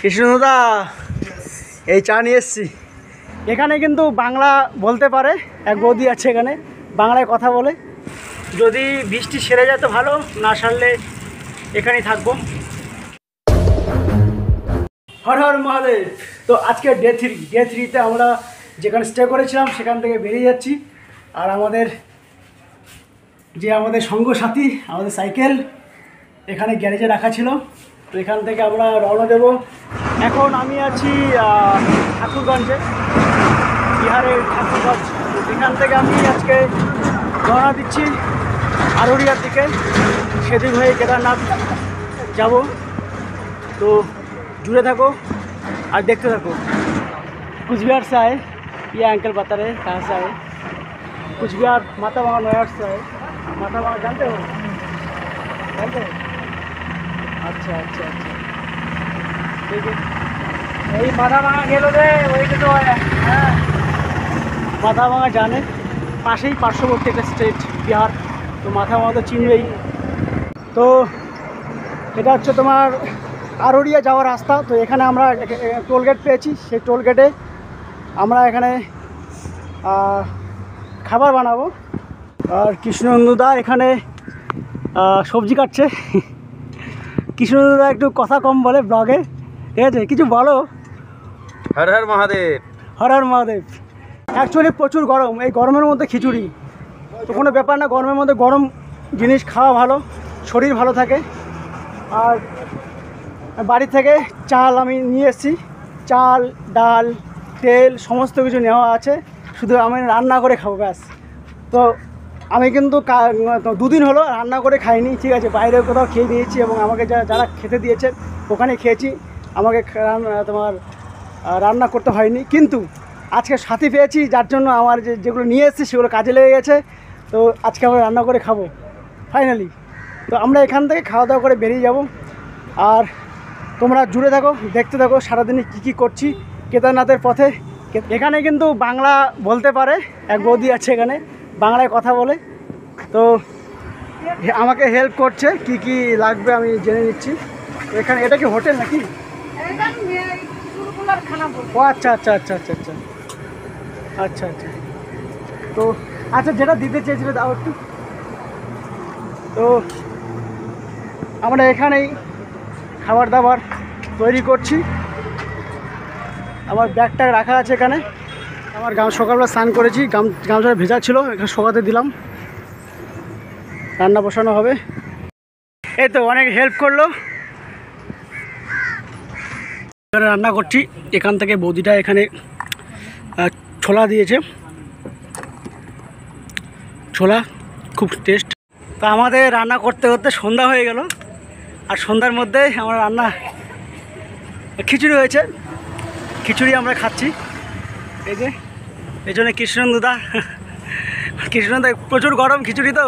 কৃষ্ণদা এই চা নিয়ে এসছি। এখানে কিন্তু বাংলা বলতে পারে, এক বৌদি আছে এখানে বাংলায় কথা বলে। যদি বৃষ্টি সেরে যায় তো ভালো, না সারলে এখানেই থাকবো। হর হর মহাদেব। তো আজকে ডে 3তে আমরা যেখানে স্টে করেছিলাম সেখান থেকে বেরিয়ে যাচ্ছি। আর আমাদের সঙ্গ সাথী, আমাদের সাইকেল এখানে গ্যারেজে রাখা ছিল। তো এখান থেকে আমরা রওনা দেব। এখন আমি আছি ঠাকুরগঞ্জে, বিহারের ঠাকুরগঞ্জ। এখান থেকে আমি আজকে রওনা দিচ্ছি আরোরিয়ার দিকে, সেদিক হয়ে কেদারনাথ যাব। তো जुड़े थको और देखते थको। कुछ बिहार से आए, ये अंकल बता रहे कहाँ से आए। कुछ बिहार मातावांगा नोएडा से आए। मातावांगा जानते हो? जानते हो? अच्छा अच्छा अच्छा, ठीक है। यही मातावांगा गेलो दे वही तो है। हाँ, मातावांगा जाने पाशे ही पार्श्ववर्ती एक स्टेट बिहार। तो मातावांगा तो चिनबेई। तो এটা হচ্ছে তোমার আরোরিয়া যাওয়ার রাস্তা। তো এখানে আমরা টোল গেট পেয়েছি, সেই টোল গেটে আমরা এখানে খাবার বানাবো। আর কৃষ্ণনন্দুদা এখানে সবজি কাটছে। কৃষ্ণনন্দুদা একটু কথা কম বলে ব্লগে, ঠিক আছে? কিছু বলো। হর হর মহাদেব। হর হর মহাদেব। অ্যাকচুয়ালি প্রচুর গরম, এই গরমের মধ্যে খিচুড়ি তো কোনো ব্যাপার না। গরমের মধ্যে গরম জিনিস খাওয়া ভালো, শরীর ভালো থাকে। আর বাড়ি থেকে চাল আমি নিয়ে এসেছি, চাল ডাল তেল সমস্ত কিছু নেওয়া আছে, শুধু আমি রান্না করে খাবো ব্যাস। তো আমি কিন্তু 2 দিন হলো রান্না করে খাইনি, ঠিক আছে? বাইরে কোথাও খেয়ে নিয়েছি এবং আমাকে যারা খেতে দিয়েছে ওখানে খেয়েছি। আমাকে তোমার রান্না করতে হয়নি। কিন্তু আজকে সাথী পেয়েছি, যার জন্য আমার যেগুলো নিয়ে এসেছি সেগুলো কাজে লেগে গেছে। তো আজকে আমরা রান্না করে খাবো ফাইনালি। তো আমরা এখান থেকে খাওয়া দাওয়া করে বেরিয়ে যাব। আর তোমরা জুড়ে থাকো, দেখতে থাকো সারাদিনে কী করছি কেদারনাথের পথে। এখানে কিন্তু বাংলা বলতে পারে, এক বৌদি আছে এখানে বাংলায় কথা বলে। তো আমাকে হেল্প করছে, কি লাগবে আমি জেনে নিচ্ছি। এখানে এটা কি হোটেল নাকি? ও আচ্ছা আচ্ছা আচ্ছা আচ্ছা আচ্ছা আচ্ছা আচ্ছা। তো আচ্ছা, যেটা দিতে চেয়েছিলে দাও একটু। তো আমরা এখানেই খাবার দাবার তৈরি করছি। আমার ব্যাগটা রাখা আছে এখানে। আমার সকালবেলা স্নান করেছি, গামছাটা ভেজা ছিল, এখানে শোকাতে দিলাম। রান্না বসানো হবে। এই তো অনেক হেল্প করলো। এখানে রান্না করছি। এখান থেকে বৌদিটা এখানে ছোলা দিয়েছে, ছোলা খুব টেস্ট। তো আমাদের রান্না করতে করতে সন্ধ্যা হয়ে গেল। আর সন্ধ্যার মধ্যে আমার রান্না খিচুড়ি হয়েছে, খিচুড়ি আমরা খাচ্ছি। এই যে এই জন্য কৃষ্ণনন্দুদা প্রচুর গরম, খিচুড়ি তো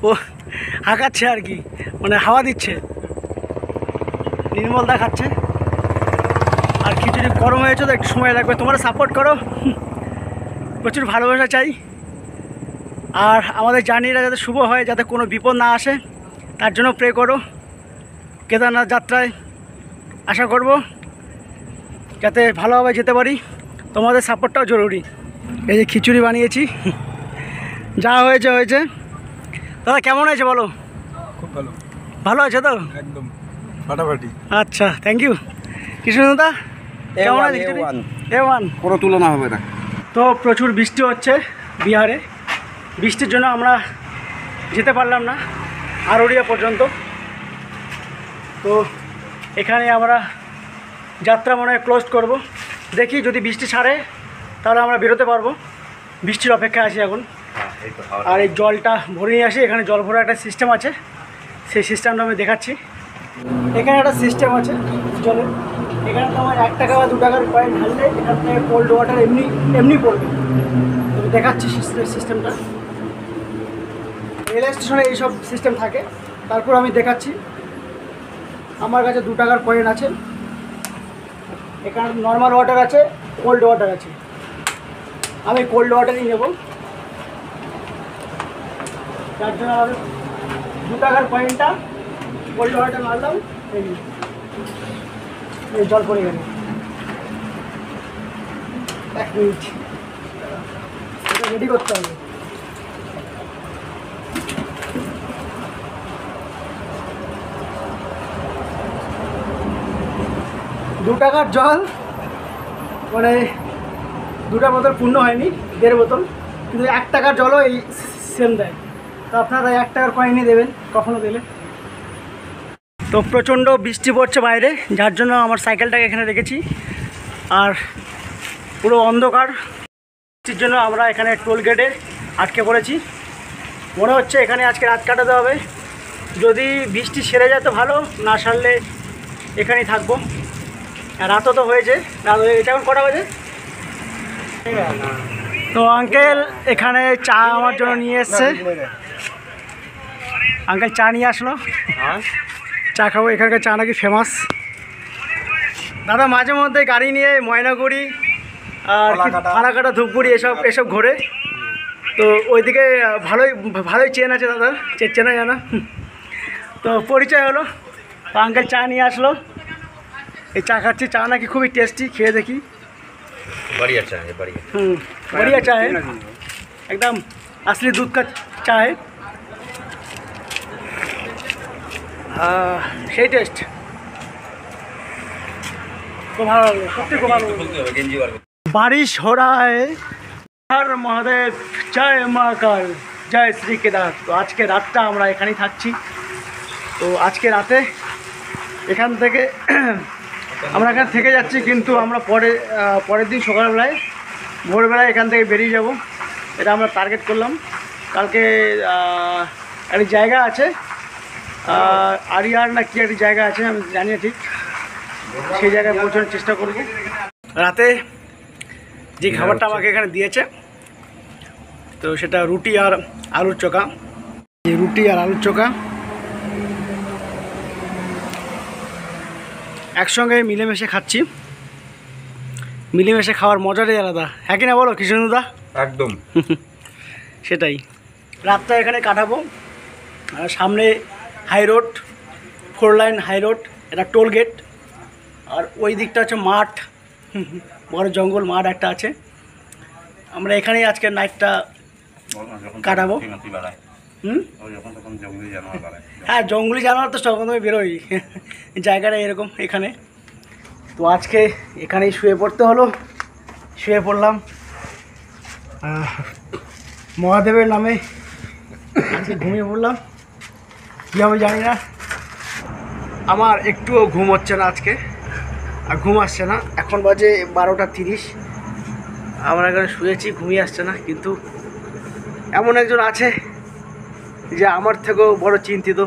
ও হাঁকাচ্ছে আর কি, মানে হাওয়া দিচ্ছে। নির্মলদা খাচ্ছে। আর খিচুড়ি গরম হয়েছে তো একটু সময় লাগবে, তোমরা সাপোর্ট করো, প্রচুর ভালোবাসা চাই। আর আমাদের জার্নিটা যাতে শুভ হয়, যাতে কোনো বিপদ না আসে, তার জন্য প্রে করো। কেদারনাথ যাত্রায় আশা করব যাতে ভালোভাবে যেতে পারি, তোমাদের সাপোর্টটাও জরুরি। এই যে খিচুড়ি বানিয়েছি, যা হয়েছে হয়েছে। দাদা কেমন হয়েছে বলো? খুব ভালো। ভালো আছে তো? একদম ফাটাফাটি। আচ্ছা, থ্যাংক ইউ কৃষ্ণদা। কেমন আছে খিচুড়ি? A1, কোনো তুলনা হবে না। তো প্রচুর বৃষ্টি হচ্ছে বিহারে। বৃষ্টির জন্য আমরা যেতে পারলাম না আরোরিয়া পর্যন্ত। তো এখানে আমরা যাত্রা মনে হয় ক্লোজ করব। দেখি যদি বৃষ্টি ছাড়ে তাহলে আমরা বেরোতে পারবো। বৃষ্টির অপেক্ষায় আছি এখন। আর এই জলটা ভরে নিয়ে আসি। এখানে জল ভরার একটা সিস্টেম আছে, সেই সিস্টেমটা আমি দেখাচ্ছি। এখানে একটা সিস্টেম আছে জলের। এখানে তো আমার 1 টাকা বা 2 টাকার কয়েন ঢাললে এখান থেকে কোল্ড ওয়াটার এমনি পড়বে। আমি দেখাচ্ছি সিস্টেমটা। রেল স্টেশনে এইসব সিস্টেম থাকে। তারপর আমি দেখাচ্ছি। আমার কাছে 2 টাকার কয়েন আছে। এখানে নর্মাল ওয়াটার আছে, কোল্ড ওয়াটার আছে। আমি কোল্ড ওয়াটারই নেব, যার জন্য আমি 2 টাকার কয়েনটা কোল্ড ওয়াটার মারলাম। এই জল পড়ে গেল, 1 মিনিট, এটা রেডি করতে হবে। $2 জল মানে 2টা বোতল পূর্ণ হয়নি, 1.5 বোতল, কিন্তু 1 টাকার জলও এই সেম দেয়। তো আপনারা 1 টাকার কয়েনই দেবেন কখনো দিলে। তো প্রচণ্ড বৃষ্টি পড়ছে বাইরে, যার জন্য আমার সাইকেলটাকে এখানে রেখেছি, আর পুরো অন্ধকার। বৃষ্টির জন্য আমরা এখানে টোল গেটে আটকে পড়েছি। মনে হচ্ছে এখানে আজকে রাত কাটাতে হবে। যদি বৃষ্টি সেরে যায় তো ভালো, না সারলে এখানেই থাকবো। রাতও তো হয়েছে, রাত হয়ে গেছে। এখন কটা বাজে? তো আঙ্কেল এখানে চা আমার জন্য নিয়ে এসছে। আঙ্কেল চা নিয়ে আসলো, চা খাবো। এখানকার চা নাকি ফেমাস। দাদা মাঝে মধ্যে গাড়ি নিয়ে ময়নাগুড়ি আর ফালাকাটা, ধূপগুড়ি এসব ঘোরে। তো ওইদিকে ভালোই চেন আছে দাদা, চেনা জানা। তো পরিচয় হলো, তো আঙ্কেল চা নিয়ে আসলো। এই চা খাচ্ছি, চা নাকি খুবই টেস্টি, খেয়ে দেখি। बढ़िया चाय है, बढ़िया। बढ़िया चाय है, एकदम असली दूध का चाय है। সেই টেস্ট, খুব ভালো লাগলো, সত্যি খুব ভালো লাগলো। बारिश हो रहा है। हर महादेव, जय महाकाल, जय শ্রী কেদার। তো আজকে রাতটা আমরা এখানেই থাকছি। তো আজকে রাতে এখান থেকে আমরা এখানে থেকে যাচ্ছি, কিন্তু আমরা পরের দিন সকালবেলায় ভোরবেলায় এখান থেকে বেরিয়ে যাব। এটা আমরা টার্গেট করলাম। কালকে একটা জায়গা আছে, আরিয়ার না কি একটা জায়গা আছে, আমি জানি না ঠিক, সেই জায়গায় পৌঁছানোর চেষ্টা করব। রাতে যে খাবারটা আমাকে এখানে দিয়েছে, তো সেটা রুটি আর আলুর চোখা। রুটি আর আলুর চোখা একসঙ্গে মিলেমিশে খাচ্ছি। মিলেমিশে খাওয়ার মজাটাই আলাদা, হ্যাঁ কি না বলো কৃষ্ণদা? একদম। সেটাই। রাতটা এখানে কাটাবো। আর সামনে high road, 4 lane high road, এটা টোল গেট। আর ওই দিকটা হচ্ছে মাঠ, বড় জঙ্গল মাঠ একটা আছে। আমরা এখানেই আজকে নাইটটা কাটাবো। হ্যাঁ, জঙ্গলি জানোয়ার তো তখন তুমি বেরোই। জায়গাটা এরকম এখানে। তো আজকে এখানেই শুয়ে পড়তে হলো, শুয়ে পড়লাম। মহাদেবের নামে আজকে ঘুমিয়ে পড়লাম। কী হবে জানি না, আমার একটুও ঘুম হচ্ছে না আজকে, আর ঘুম আসছে না। এখন বাজে 12:30। আমরা এখানে শুয়েছি, ঘুমিয়ে আসছে না। কিন্তু এমন একজন আছে যে আমার থেকেও বড় চিন্তিত।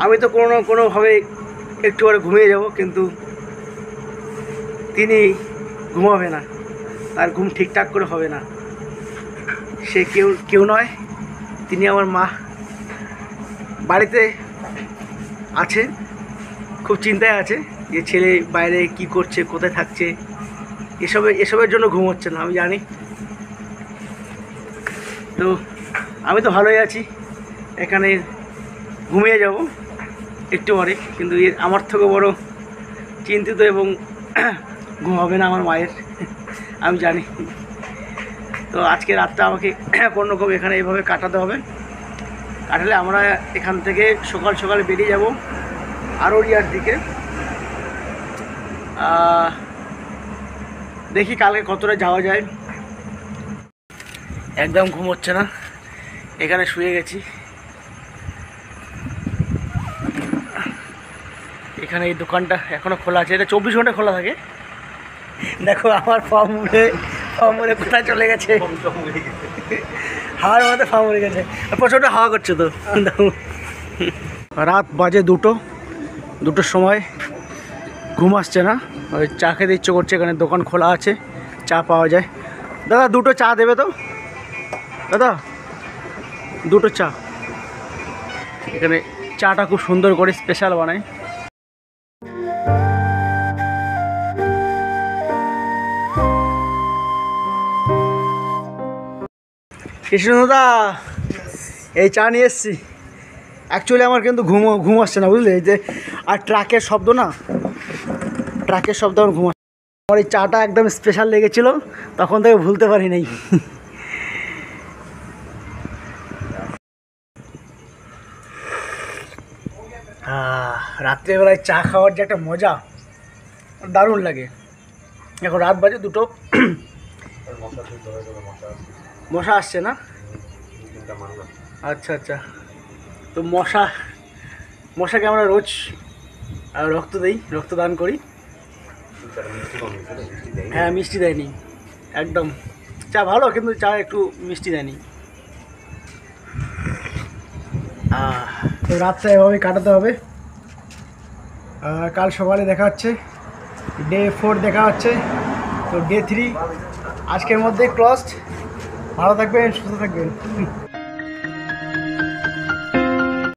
আমি তো কোনোভাবে একটু পরে ঘুমিয়ে যাব, কিন্তু তিনি ঘুমাবে না, আর ঘুম ঠিকঠাক করে হবে না। সে কেউ নয়, তিনি আমার মা। বাড়িতে আছে, খুব চিন্তায় আছে যে ছেলে বাইরে কি করছে, কোথায় থাকছে, এসবের জন্য ঘুম হচ্ছে না, আমি জানি। তো আমি তো ভালোই আছি, এখানে ঘুমিয়ে যাব একটু পরে। কিন্তু আমার থেকে বড় চিন্তিত এবং ঘুম হবে না আমার মায়ের, আমি জানি। তো আজকে রাতটা আমাকে কোনোরকম এখানে এইভাবে কাটাতে হবে। কাটালে আমরা এখান থেকে সকাল সকাল বেরিয়ে যাব আরোরিয়ার দিকে। দেখি কালকে কতটা যাওয়া যায়। একদম ঘুম হচ্ছে না, এখানে শুয়ে গেছি। এখানে এই দোকানটা এখনও খোলা আছে, এটা 24 ঘন্টা খোলা থাকে। দেখো আমার ফর্ম উড়ে কোথায় চলে গেছে, হাওয়ার মধ্যে ফর্ম উড়ে গেছে। প্রচণ্ড হাওয়া করছে তো। রাত বাজে 2টোর সময়, ঘুম আসছে না। ওই চা খেতে ইচ্ছে করছে, এখানে দোকান খোলা আছে, চা পাওয়া যায়। দাদা 2টো চা দেবে তো দাদা, 2টো চা। এখানে চাটা খুব সুন্দর করে স্পেশাল বানায়। কৃষ্ণদা এই চা নিয়ে এসছি। অ্যাকচুয়ালি আমার কিন্তু ঘুম আসছে না, বুঝলে? এই যে আর ট্রাকের শব্দ না, ট্রাকের শব্দ আমার ঘুমা। আমার এই চাটা একদম স্পেশাল লেগেছিল, তখন থেকে ভুলতে পারি নাই। রাত্রেবেলায় চা খাওয়ার যে একটা মজা, দারুণ লাগে। এখন রাত বাজে 2টো। মশা আসছে না? আচ্ছা আচ্ছা। তো মশাকে আমরা রোজ রক্ত দিই, রক্তদান করি। হ্যাঁ, মিষ্টি দেয়নি একদম। চা ভালো, কিন্তু চা একটু মিষ্টি দেয়নি। তো রাতটা এভাবেই কাটাতে হবে। কাল সকালে দেখা হচ্ছে, ডে 4 দেখা হচ্ছে। তো ডে 3 আজকের মধ্যে ক্লোজড। ভালো থাকবেন, সুস্থ থাকবেন।